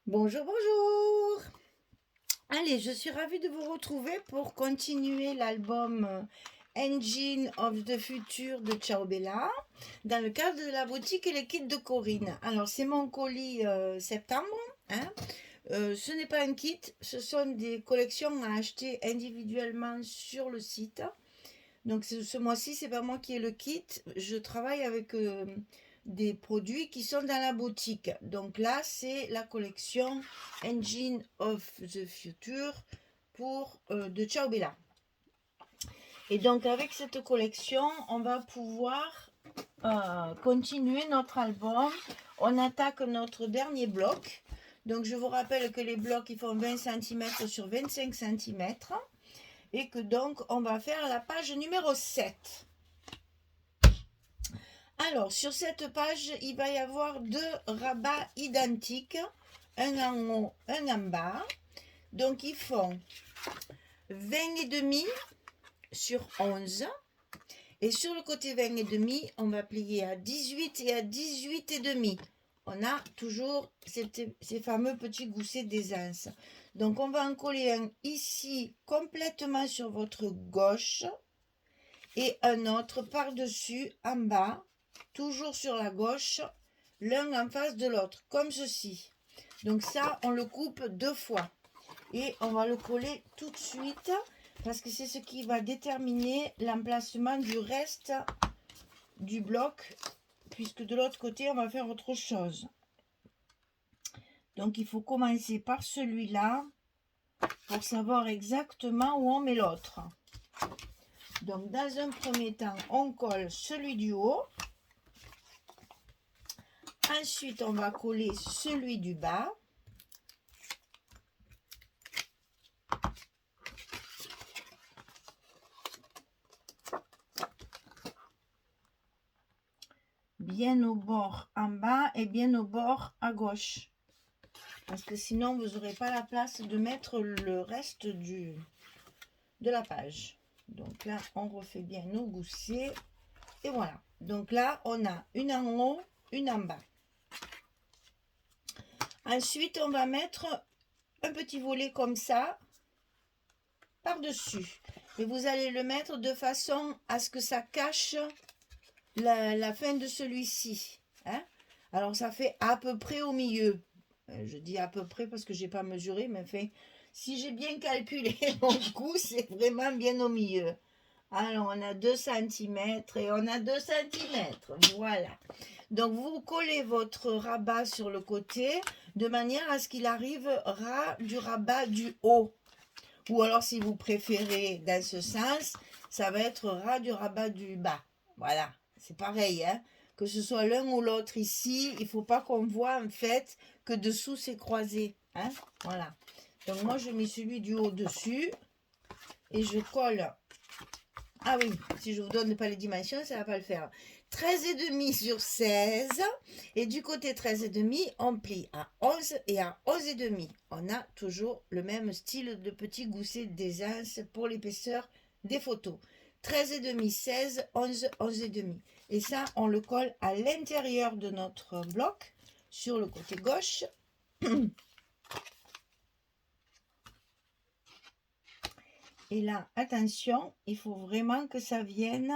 Bonjour, bonjour. Allez, je suis ravie de vous retrouver pour continuer l'album Engine of the Future de Ciao Bella dans le cadre de la boutique et les kits de Corinne. Alors, c'est mon colis septembre. Hein. Ce n'est pas un kit, ce sont des collections à acheter individuellement sur le site. Donc, ce mois-ci, c'est pas moi qui ai le kit. Je travaille avec des produits qui sont dans la boutique. Donc là, c'est la collection Engine of the Future pour de Ciao Bella. Et donc avec cette collection, on va pouvoir continuer notre album. On attaque notre dernier bloc. Donc je vous rappelle que les blocs ils font 20 cm sur 25 cm et que donc on va faire la page numéro 7. Alors, sur cette page, il va y avoir deux rabats identiques, un en haut, un en bas. Donc, ils font 20,5 sur 11. Et sur le côté 20,5, on va plier à 18 et à 18,5. On a toujours ces fameux petits goussets d'aisance. Donc, on va en coller un ici complètement sur votre gauche et un autre par-dessus en bas, toujours sur la gauche, l'un en face de l'autre, comme ceci. Donc ça, on le coupe 2 fois. Et on va le coller tout de suite, parce que c'est ce qui va déterminer l'emplacement du reste du bloc, puisque de l'autre côté, on va faire autre chose. Donc il faut commencer par celui-là, pour savoir exactement où on met l'autre. Donc dans un premier temps, on colle celui du haut. Ensuite, on va coller celui du bas. Bien au bord en bas et bien au bord à gauche. Parce que sinon, vous n'aurez pas la place de mettre le reste de la page. Donc là, on refait bien nos goussets. Et voilà. Donc là, on a une en haut, une en bas. Ensuite, on va mettre un petit volet comme ça par-dessus. Et vous allez le mettre de façon à ce que ça cache la fin de celui-ci. Hein. Alors, ça fait à peu près au milieu. Je dis à peu près parce que je n'ai pas mesuré, mais enfin, si j'ai bien calculé mon coup, c'est vraiment bien au milieu. Alors, on a 2 cm et on a 2 cm. Voilà. Donc, vous collez votre rabat sur le côté de manière à ce qu'il arrive ras du rabat du haut. Ou alors, si vous préférez dans ce sens, ça va être ras du rabat du bas. Voilà, c'est pareil, hein. Que ce soit l'un ou l'autre ici, il ne faut pas qu'on voit en fait que dessous c'est croisé. Hein. Voilà. Donc, moi, je mets celui du haut dessus et je colle. Ah oui, si je ne vous donne pas les dimensions, ça ne va pas le faire. 13,5 sur 16. Et du côté 13,5, on plie à 11 et à 11,5. On a toujours le même style de petit gousset d'aisance pour l'épaisseur des photos. 13,5, 16, 11, 11,5. Et ça, on le colle à l'intérieur de notre bloc, sur le côté gauche. Et là, attention, il faut vraiment que ça vienne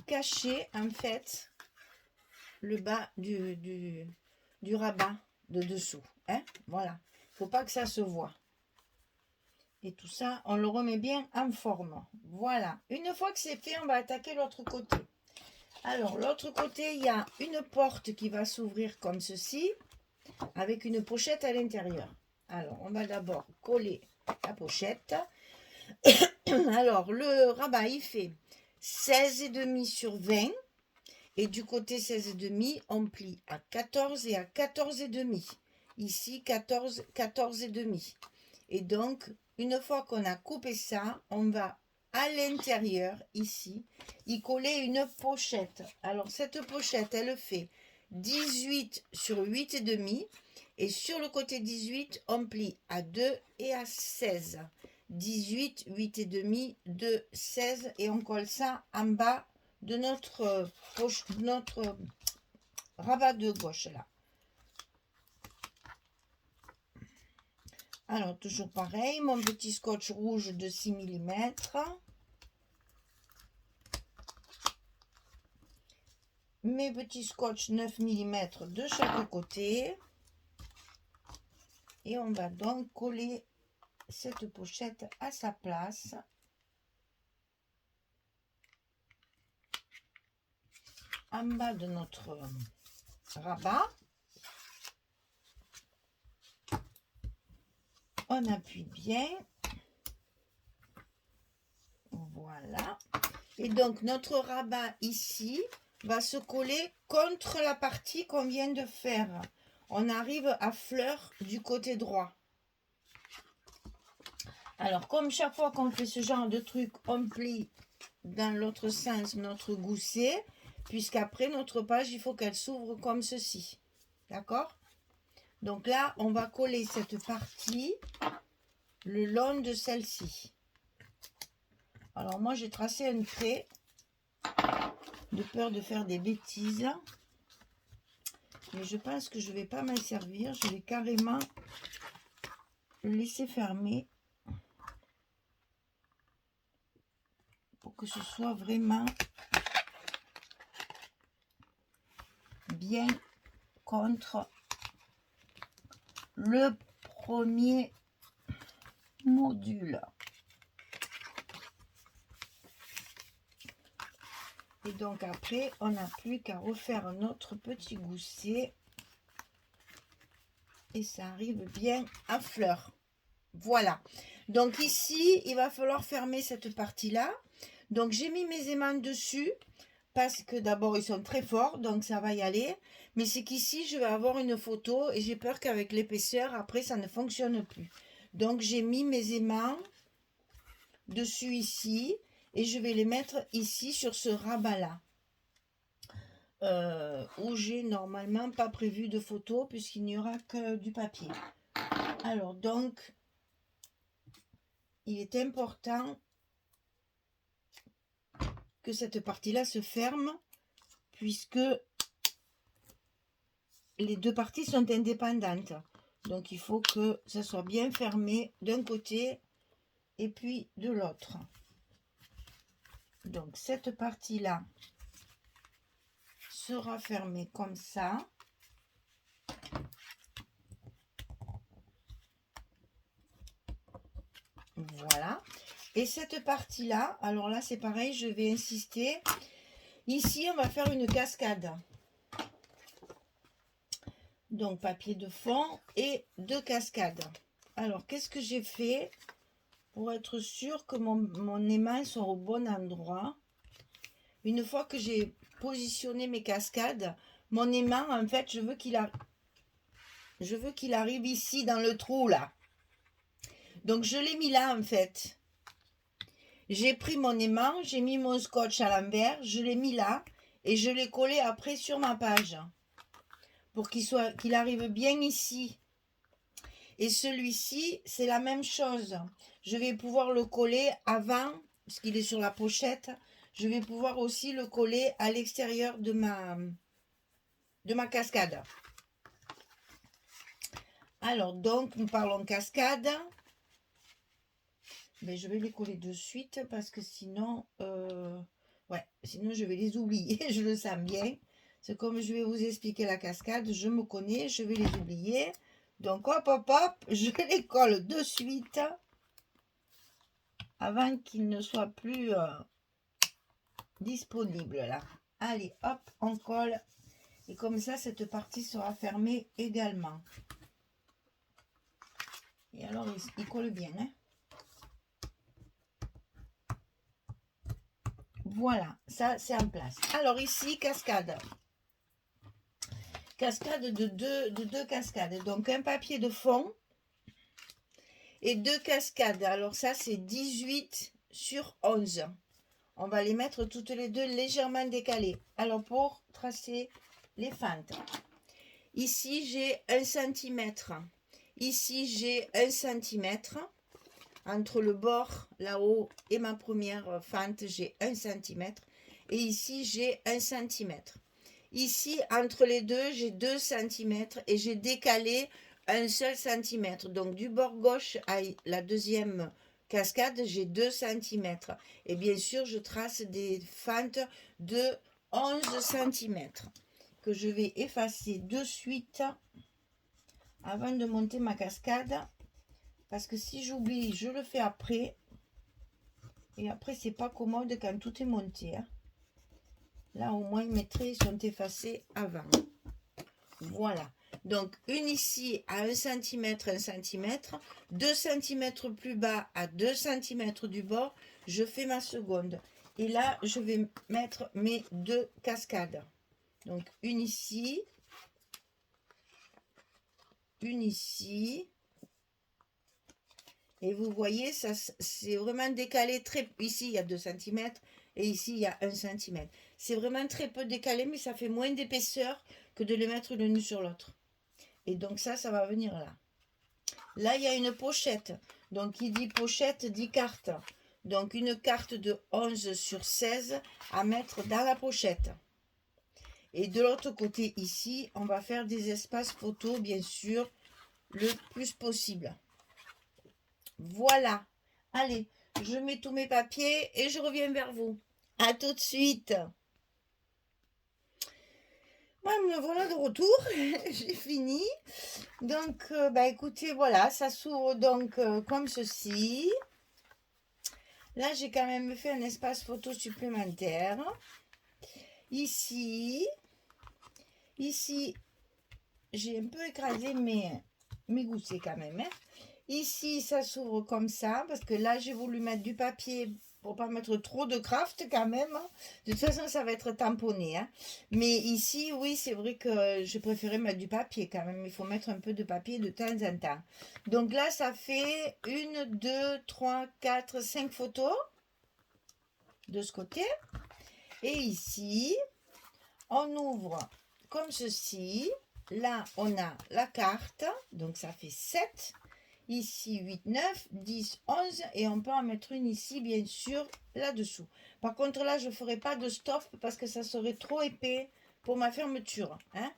cacher en fait le bas du rabat de dessous. Hein. Voilà, il ne faut pas que ça se voit. Et tout ça, on le remet bien en forme. Voilà, une fois que c'est fait, on va attaquer l'autre côté. Alors, l'autre côté, il y a une porte qui va s'ouvrir comme ceci, avec une pochette à l'intérieur. Alors, on va d'abord coller la pochette. Alors, le rabat, il fait 16,5 sur 20. Et du côté 16,5, on plie à 14 et à 14,5. Ici, 14, 14,5. Et donc, une fois qu'on a coupé ça, on va à l'intérieur, ici, y coller une pochette. Alors, cette pochette, elle fait 18 sur 8,5. Et sur le côté 18, on plie à 2 et à 16. 18, 8 et demi, 2, 16 et on colle ça en bas de notre poche, notre rabat de gauche là. Alors toujours pareil, mon petit scotch rouge de 6 mm. Mes petits scotch 9 mm de chaque côté. Et on va donc coller cette pochette à sa place. En bas de notre rabat. On appuie bien. Voilà. Et donc notre rabat ici va se coller contre la partie qu'on vient de faire. On arrive à fleur du côté droit. Alors comme chaque fois qu'on fait ce genre de truc, on plie dans l'autre sens notre gousset, puisqu'après notre page, il faut qu'elle s'ouvre comme ceci. D'accord? Donc là, on va coller cette partie le long de celle-ci. Alors moi, j'ai tracé un trait de peur de faire des bêtises. Mais je pense que je ne vais pas m'en servir. Je vais carrément le laisser fermer pour que ce soit vraiment bien contre le premier module. Et donc après, on n'a plus qu'à refaire notre petit gousset. Et ça arrive bien à fleur. Voilà. Donc ici, il va falloir fermer cette partie-là. Donc j'ai mis mes aimants dessus. Parce que d'abord, ils sont très forts. Donc ça va y aller. Mais c'est qu'ici, je vais avoir une photo. Et j'ai peur qu'avec l'épaisseur, après, ça ne fonctionne plus. Donc j'ai mis mes aimants dessus ici. Et je vais les mettre ici sur ce rabat-là. Où j'ai normalement pas prévu de photo puisqu'il n'y aura que du papier. Alors donc, il est important que cette partie-là se ferme puisque les deux parties sont indépendantes. Donc il faut que ça soit bien fermé d'un côté et puis de l'autre. Donc cette partie-là sera fermée comme ça. Voilà. Et cette partie-là, alors là c'est pareil, je vais insister. Ici, on va faire une cascade. Donc papier de fond et deux cascades. Alors qu'est-ce que j'ai fait pour être sûr que mon aimant soit au bon endroit? Une fois que j'ai positionné mes cascades, mon aimant, en fait, je veux qu'il arrive ici dans le trou là. Donc je l'ai mis là en fait. J'ai pris mon aimant, j'ai mis mon scotch à l'envers, je l'ai mis là et je l'ai collé après sur ma page pour qu'il arrive bien ici. Et celui-ci, c'est la même chose. Je vais pouvoir le coller avant, parce qu'il est sur la pochette. Je vais pouvoir aussi le coller à l'extérieur de ma cascade. Alors donc, nous parlons cascade. Mais je vais les coller de suite parce que sinon, sinon je vais les oublier. Je le sens bien. C'est comme je vais vous expliquer la cascade, je me connais, je vais les oublier. Donc hop, hop, hop, je les colle de suite avant qu'ils ne soient plus disponibles là. Allez, hop, on colle. Et comme ça, cette partie sera fermée également. Et alors, il colle bien, hein. Voilà, ça c'est en place. Alors ici, cascade. Cascade de deux cascades. Donc un papier de fond et deux cascades. Alors ça c'est 18 sur 11. On va les mettre toutes les deux légèrement décalées. Alors pour tracer les fentes. Ici j'ai 1 cm. Ici j'ai 1 cm. entre le bord là-haut et ma première fente, j'ai 1 cm. Et ici, j'ai 1 cm. Ici, entre les deux, j'ai 2 cm et j'ai décalé un seul centimètre. Donc, du bord gauche à la deuxième cascade, j'ai 2 cm. Et bien sûr, je trace des fentes de 11 cm que je vais effacer de suite avant de monter ma cascade. Parce que si j'oublie, je le fais après. Et après, c'est pas commode quand tout est monté. Hein. Là, au moins, mes traits sont effacés avant. Voilà. Donc, une ici à 1 cm, 1 cm. 2 cm plus bas à 2 cm du bord. Je fais ma seconde. Et là, je vais mettre mes 2 cascades. Donc, une ici. Une ici. Et vous voyez, ça c'est vraiment décalé très... Ici, il y a 2 cm et ici, il y a 1 cm. C'est vraiment très peu décalé, mais ça fait moins d'épaisseur que de les mettre l'une sur l'autre. Et donc ça va venir là. Là, il y a une pochette. Donc, qui dit pochette, dit carte. Donc, une carte de 11 sur 16 à mettre dans la pochette. Et de l'autre côté, ici, on va faire des espaces photos, bien sûr, le plus possible. Voilà. Allez, je mets tous mes papiers et je reviens vers vous. À tout de suite. Moi, me voilà de retour. J'ai fini. Donc, écoutez, voilà, ça s'ouvre donc comme ceci. Là, j'ai quand même fait un espace photo supplémentaire. Ici, j'ai un peu écrasé mes goussets quand même. Hein. Ici, ça s'ouvre comme ça, parce que là, j'ai voulu mettre du papier pour pas mettre trop de craft quand même. De toute façon, ça va être tamponné. Hein. Mais ici, oui, c'est vrai que je préférais mettre du papier quand même. Il faut mettre un peu de papier de temps en temps. Donc là, ça fait 1, 2, 3, 4, 5 photos de ce côté. Et ici, on ouvre comme ceci. Là, on a la carte. Donc, ça fait 7. Ici 8, 9, 10, 11 et on peut en mettre une ici bien sûr là-dessous. Par contre là je ne ferai pas de stop parce que ça serait trop épais pour ma fermeture. Hein.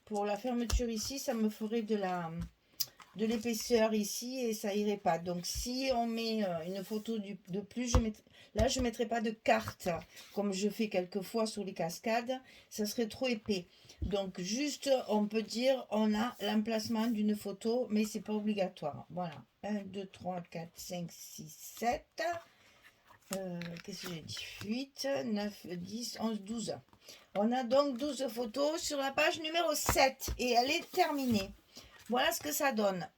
Pour la fermeture ici ça me ferait de l'épaisseur ici et ça irait pas. Donc si on met une photo de plus, je ne mettrai pas de carte comme je fais quelquefois sur les cascades, ça serait trop épais. Donc juste on peut dire on a l'emplacement d'une photo mais c'est pas obligatoire. Voilà, 1, 2, 3, 4, 5, 6, 7. Qu'est-ce que j'ai dit? 8, 9, 10, 11, 12. On a donc 12 photos sur la page numéro 7 et elle est terminée. Voilà ce que ça donne.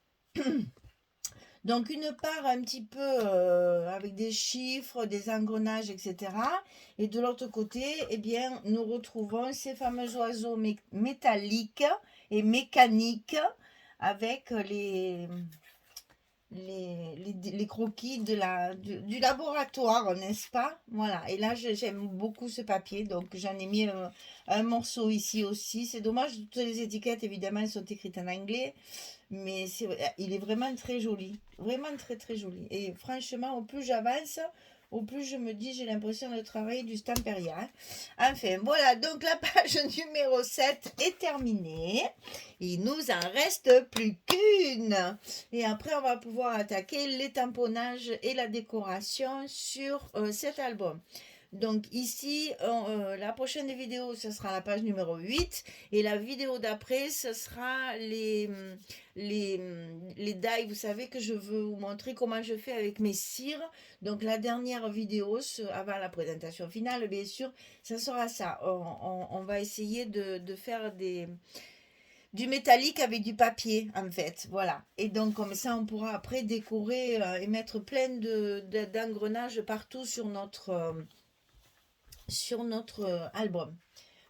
Donc une part un petit peu avec des chiffres, des engrenages, etc. Et de l'autre côté, eh bien, nous retrouvons ces fameux oiseaux métalliques et mécaniques avec les croquis du laboratoire, n'est-ce pas? Voilà, et là j'aime beaucoup ce papier, donc j'en ai mis un morceau ici aussi. C'est dommage, toutes les étiquettes évidemment elles sont écrites en anglais, mais il est vraiment très joli, vraiment très très joli. Et franchement, au plus j'avance, au plus je me dis, j'ai l'impression de travailler du Stamperia. Hein. Enfin, voilà, donc la page numéro 7 est terminée. Il nous en reste plus qu'une. Et après, on va pouvoir attaquer les tamponnages et la décoration sur cet album. Donc ici, la prochaine vidéo, ce sera la page numéro 8. Et la vidéo d'après, ce sera les die. Vous savez que je veux vous montrer comment je fais avec mes cires. Donc la dernière vidéo, avant la présentation finale, bien sûr, ça sera ça. On va essayer de faire du métallique avec du papier en fait, voilà. Et donc comme ça on pourra après décorer et mettre plein d'engrenages partout sur notre album.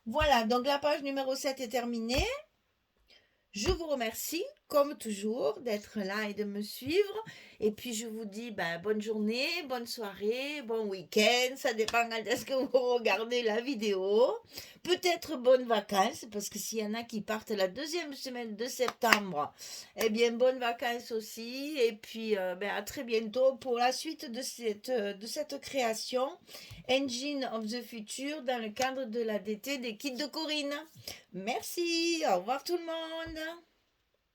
Voilà, donc la page numéro 7 est terminée. Je vous remercie comme toujours, d'être là et de me suivre. Et puis, je vous dis bonne journée, bonne soirée, bon week-end. Ça dépend quand est-ce que vous regardez la vidéo. Peut-être bonnes vacances, parce que s'il y en a qui partent la deuxième semaine de septembre, eh bien, bonnes vacances aussi. Et puis, à très bientôt pour la suite de cette création Engine of the Future dans le cadre de la DT des kits de Corinne. Merci, au revoir tout le monde.